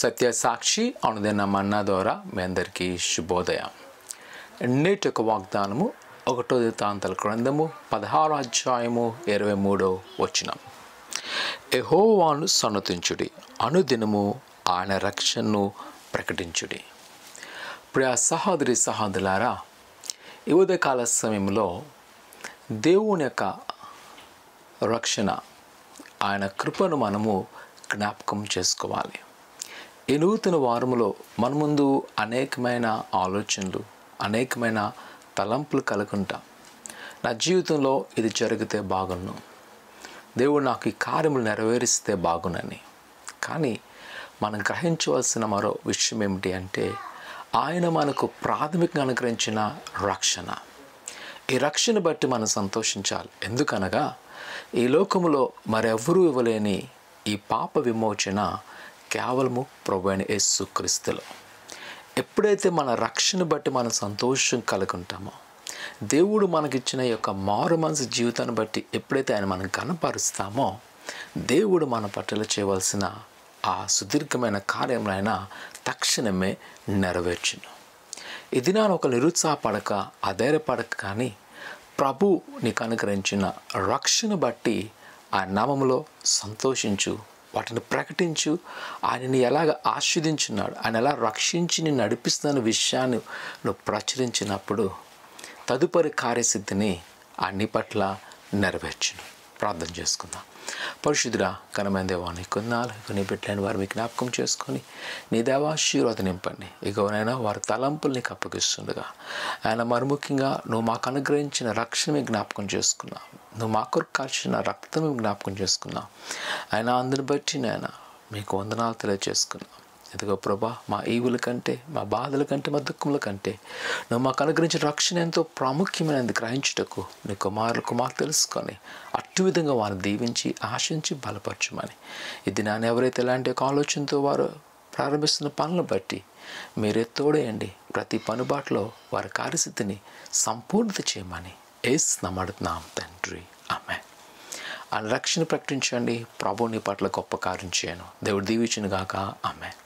సత్యసాక్షి అనుదిన మన్నా ద్వారా మీ అందరికీ శుభోదయం. నేటి యొక్క వాగ్దానము 1 దినవృత్తాంతాల గ్రంథము 16వ అధ్యాయము 23వ వచనం. యెహోవాను సన్నతించుడి, అనుదినము ఆయన రక్షణను ప్రకటించుడి. ప్రియ సహోదరి సహోదరులారా, ఈ ఉదయకాల సమయంలో దేవుని యొక్క రక్షణ, ఆయన కృపను మనము జ్ఞాపకం చేసుకోవాలి. ఈ నూతన వారములో మన ముందు అనేకమైన ఆలోచనలు, అనేకమైన తలంపులు కలుగుంటాం. నా జీవితంలో ఇది జరిగితే బాగున్ను, దేవుడు నాకు ఈ కార్యములు నెరవేరిస్తే బాగునని. కానీ మనం గ్రహించవలసిన మరో విషయం ఏమిటి అంటే, ఆయన మనకు ప్రాథమికంగా అనుగ్రహించిన రక్షణ. ఈ రక్షణ బట్టి మనం సంతోషించాలి. ఎందుకనగా ఈ లోకములో మరెవ్వరూ ఇవ్వలేని ఈ పాప విమోచన కేవలము ప్రభువైన యేసుక్రీస్తులో. ఎప్పుడైతే మన రక్షణ బట్టి మనం సంతోషం కలుగుంటామో, దేవుడు మనకిచ్చిన యొక్క మారు మనసు జీవితాన్ని బట్టి ఎప్పుడైతే ఆయన మనం కనపరుస్తామో, దేవుడు మన పట్ల చేయవలసిన ఆ సుదీర్ఘమైన కార్యములైనా తక్షణమే నెరవేర్చును. ఈ దినాన్ని ఒక నిరుత్సాహపడక, అధైర్యపడక, కానీ ప్రభు నీకు అనుగ్రహించిన రక్షణ బట్టి ఆ నామములో సంతోషించు, వాటిని ప్రకటించు. ఆయనని ఎలాగ ఆస్వాదించున్నాడు, ఆయన ఎలా రక్షించి నిన్ను నడిపిస్తున్న విషయాన్ని నువ్వు ప్రచురించినప్పుడు తదుపరి కార్యసిద్ధిని అన్ని పట్ల నెరవేర్చును. ప్రార్థన చేసుకుందాం. పరిశుద్ధుడా, ఘనమైన దేవా, నీ కొన్నాళ్ళు నీ బిడ్డలైన వారు మీ జ్ఞాపకం చేసుకొని నీ దేవాశీర్వాదం నింపండి. ఇకనైనా వారి తలంపులు నీకు అప్పగిస్తుండగా ఆయన మరుముఖ్యంగా నువ్వు మాకు అనుగ్రహించిన రక్షణ మీ జ్ఞాపకం చేసుకున్నావు, నువ్వు మా కొరకు కాల్చిన రక్తం జ్ఞాపకం చేసుకున్నావు. ఆయన అందుని బట్టి నేను మీకు వందనాలు తెలియజేసుకున్నావు. ఇదిగో ప్రభా, మా ఈవుల కంటే, మా బాధల కంటే, మా దుఃఖముల కంటే నువ్వు మాకు అనుగ్రహించిన రక్షణ ఎంతో ప్రాముఖ్యమైనది గ్రహించుటకు నీ కుమారులకు మాకు తెలుసుకొని అటు విధంగా వారిని దీవించి ఆశించి బలపరచమని, ఇది నేను ఎవరైతే ఎలాంటి ఒక ఆలోచనతో వారు ప్రారంభిస్తున్న పనులను బట్టి మీరే తోడేయండి. ప్రతి పనుబాటులో వారి కార్యసిద్ధిని సంపూర్ణత చేయమని యేసు నామమున తండ్రి, ఆమేన్. ఆయన రక్షణ ప్రకటించండి. ప్రభు నీ పట్ల గొప్ప కార్యం చేయను. దేవుడు దీవించును గాక. ఆమేన్.